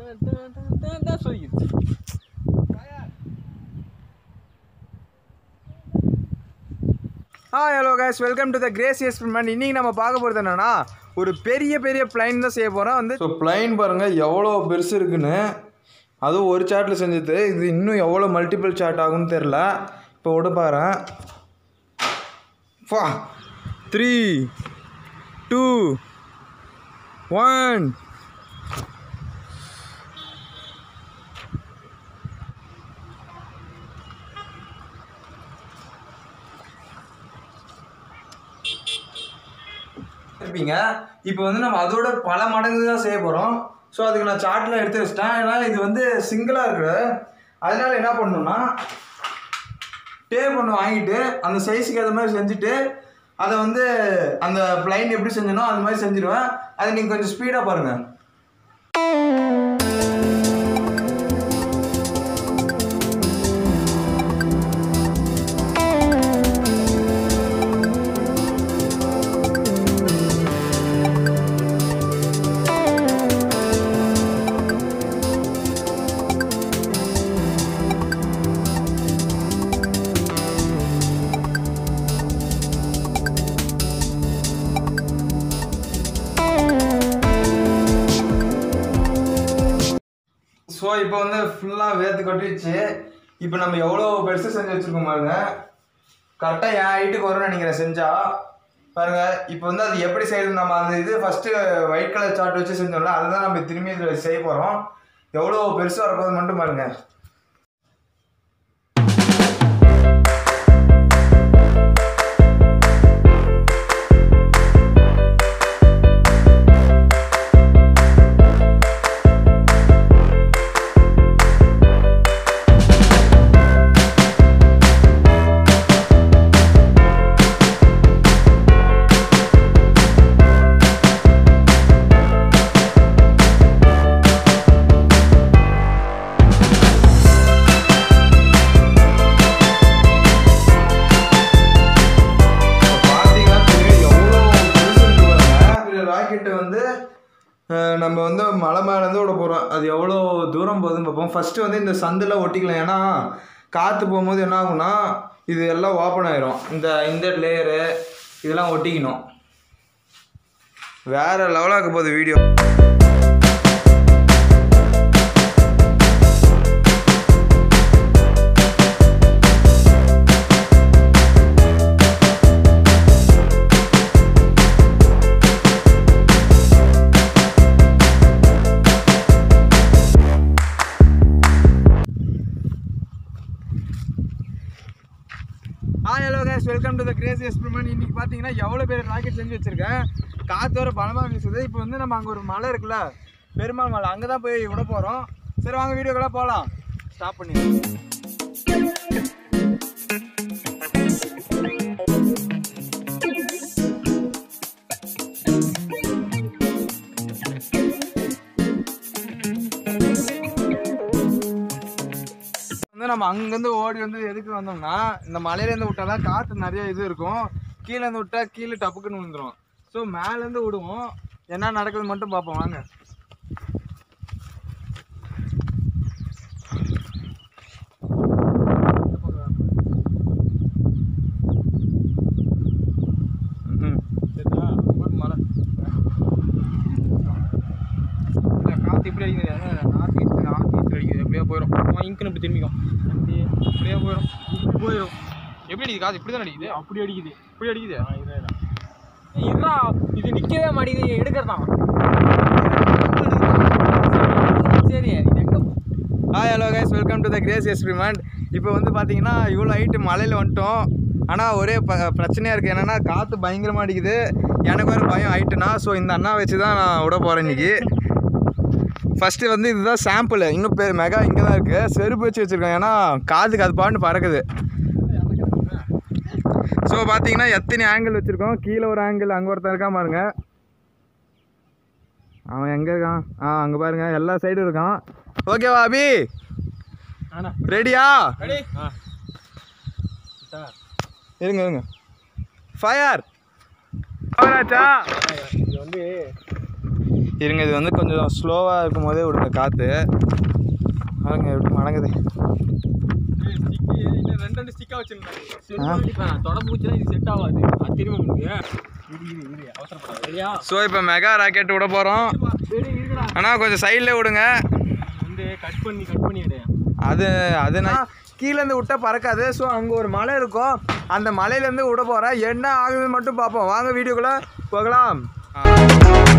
சொல்லிடுச்சு. Hello guys, welcome to the grace experiment. இன்றைக்கி நம்ம பார்க்க போகிறது என்னென்னா, ஒரு பெரிய பிளைன் தான் செய்ய போகிறோம். வந்து ஸோ பிளைன் பாருங்கள் எவ்வளோ பெருசு இருக்குன்னு. அதுவும் ஒரு சாட்டில் செஞ்சது. இது இன்னும் எவ்வளோ மல்டிபிள் சாட் ஆகும்னு தெரில. இப்போ விட பாருங்க. 3 2 1. இருப்பீங்க. இப்போ வந்து நம்ம அதோட பல மடங்கு தான் செய்ய போகிறோம். ஸோ அதுக்கு நான் சார்ட்டில் எடுத்து வச்சிட்டேன். ஏன்னா இது வந்து சிங்கிளாக இருக்குது. அதனால என்ன பண்ணணும்னா, டேப் ஒன்று வாங்கிட்டு அந்த சைஸுக்கு ஏற்ற மாதிரி செஞ்சுட்டு அதை வந்து அந்த பிளைன் எப்படி செஞ்சனோ அந்த மாதிரி செஞ்சுடுவேன். அதை நீங்கள் கொஞ்சம் ஸ்பீடாக பாருங்கள். ஸோ இப்போ வந்து ஃபுல்லாக வேர்த்து கொட்டிடுச்சு. இப்போ நம்ம எவ்வளோ பெருசு செஞ்சு வச்சுருக்கோம் பாருங்க. கரெக்டாக என் ஹைட்டுக்கு வரும்னு நினைக்கிறேன் செஞ்சால். பாருங்கள் இப்போ வந்து அது எப்படி செய்யுது. நம்ம அந்த இது ஃபஸ்ட்டு ஒயிட் கலர் சார்ட் வச்சு செஞ்சோம்ல, அதுதான் நம்ம திரும்பி இதில் செய்ய போகிறோம். எவ்வளோ பெருசு வரப்போது மட்டும் பாருங்கள். வந்து நம்ம வந்து மலை மேலேருந்து விட போகிறோம். அது எவ்வளோ தூரம் போகுதுன்னு பார்ப்போம். ஃபஸ்ட்டு வந்து இந்த சந்தில் ஒட்டிக்கலாம். ஏன்னா காற்று போகும்போது என்ன ஆகும்னா, இது எல்லாம் ஓப்பன் ஆயிரும். இந்த லேயரு இதெல்லாம் ஒட்டிக்கணும். வேறு லெவலாக இருக்க போகுது video. Hello guys, welcome to the grace experiment. இன்றைக்கி பார்த்தீங்கன்னா எவ்வளோ பேர் ராக்கெட் செஞ்சு வச்சுருக்கேன். காற்று வர பலமாக வீசுது. இப்போ வந்து நம்ம அங்கே ஒரு மலை இருக்குல்ல, பெருமாள் மலை, அங்கே தான் போய் விட போகிறோம். சரி வாங்க வீடியோக்கெல்லாம் போகலாம். ஸ்டாப் பண்ணி நம்ம அங்கேருந்து ஓடி வந்து எதுக்கு வந்தோம்னா, இந்த மலையிலேருந்து விட்டால் தான் காற்று நிறைய இது இருக்கும். கீழேருந்து விட்டால் கீழே டப்புக்குன்னு விழுந்துடும். ஸோ மேலேருந்து விடுவோம். என்ன நடக்குதுன்னு மட்டும் பார்ப்போம் வாங்க. மலை காற்று இப்படி அடிக்குது. நார்த் ஈஸ்ட் அடிக்குது. எப்படியா போயிடும். இங்கன்னு இப்படி திரும்பிக்கும். இப்படியே போயிடும். எப்படி அடிக்குது காற்று? இப்படி தான் அடிக்குது. அப்படி அடிக்குது. இப்படி அடிக்குது. இதா இது நிற்கவே மாட்டேங்குது. எடுக்கிறதான். சரி hello guys, welcome to the grace experiment. இப்போ வந்து பார்த்தீங்கன்னா இவ்வளோ ஹைட்டு மலையில் வந்துட்டோம். ஆனால் ஒரே பிரச்சனையாக இருக்குது. என்னென்னா காற்று பயங்கரமாக அடிக்குது. எனக்கு வேறு பயம் ஹைட்டுனா. ஸோ இந்த அண்ணா வச்சு தான் நான் விட போகிறேன் இன்றைக்கி. ஃபஸ்ட்டு வந்து இதுதான் சாம்பிள். இன்னும் மெகா இங்கே தான் இருக்குது. செருப்பு வச்சு வச்சுருக்கேன். ஏன்னா காதுக்கு அது பாட்டு பறக்குது. ஸோ பார்த்தீங்கன்னா எத்தனை ஆங்கிள் வச்சுருக்கோம். கீழே ஒரு ஆங்கிள், அங்கே ஒருத்தர் இருக்கான் பாருங்க. அவன் எங்கே இருக்கான்? அங்கே பாருங்க, எல்லா சைடும் இருக்கான். ஓகேவா அபி? ரெடியா? இருங்க ஃபயர். ஆச்சா இது வந்து இருங்க, இது வந்து கொஞ்சம் ஸ்லோவாக இருக்கும் போதே விடுங்க காற்று. பாருங்க எப்படி மடங்குது. ரெண்டு ஸ்டிக்காக வச்சுருந்தேன். தொடம்பூச்சுனா இது செட் ஆகாது. அது தெரியுமா உங்களுக்கு? அவசரப்படாது சரியா? ஸோ இப்போ மெகா ராக்கெட் விட போகிறோம். ஆனால் கொஞ்சம் சைடில் விடுங்க. வந்து கட் பண்ணி எடு. அது நான் கீழேருந்து விட்டால் பறக்காது. ஸோ அங்கே ஒரு மலை இருக்கும், அந்த மலையிலேருந்து விட போகிறேன். என்ன ஆகுதுன்னு மட்டும் பார்ப்போம். வாங்க வீடியோக்குள்ளே போகலாம்.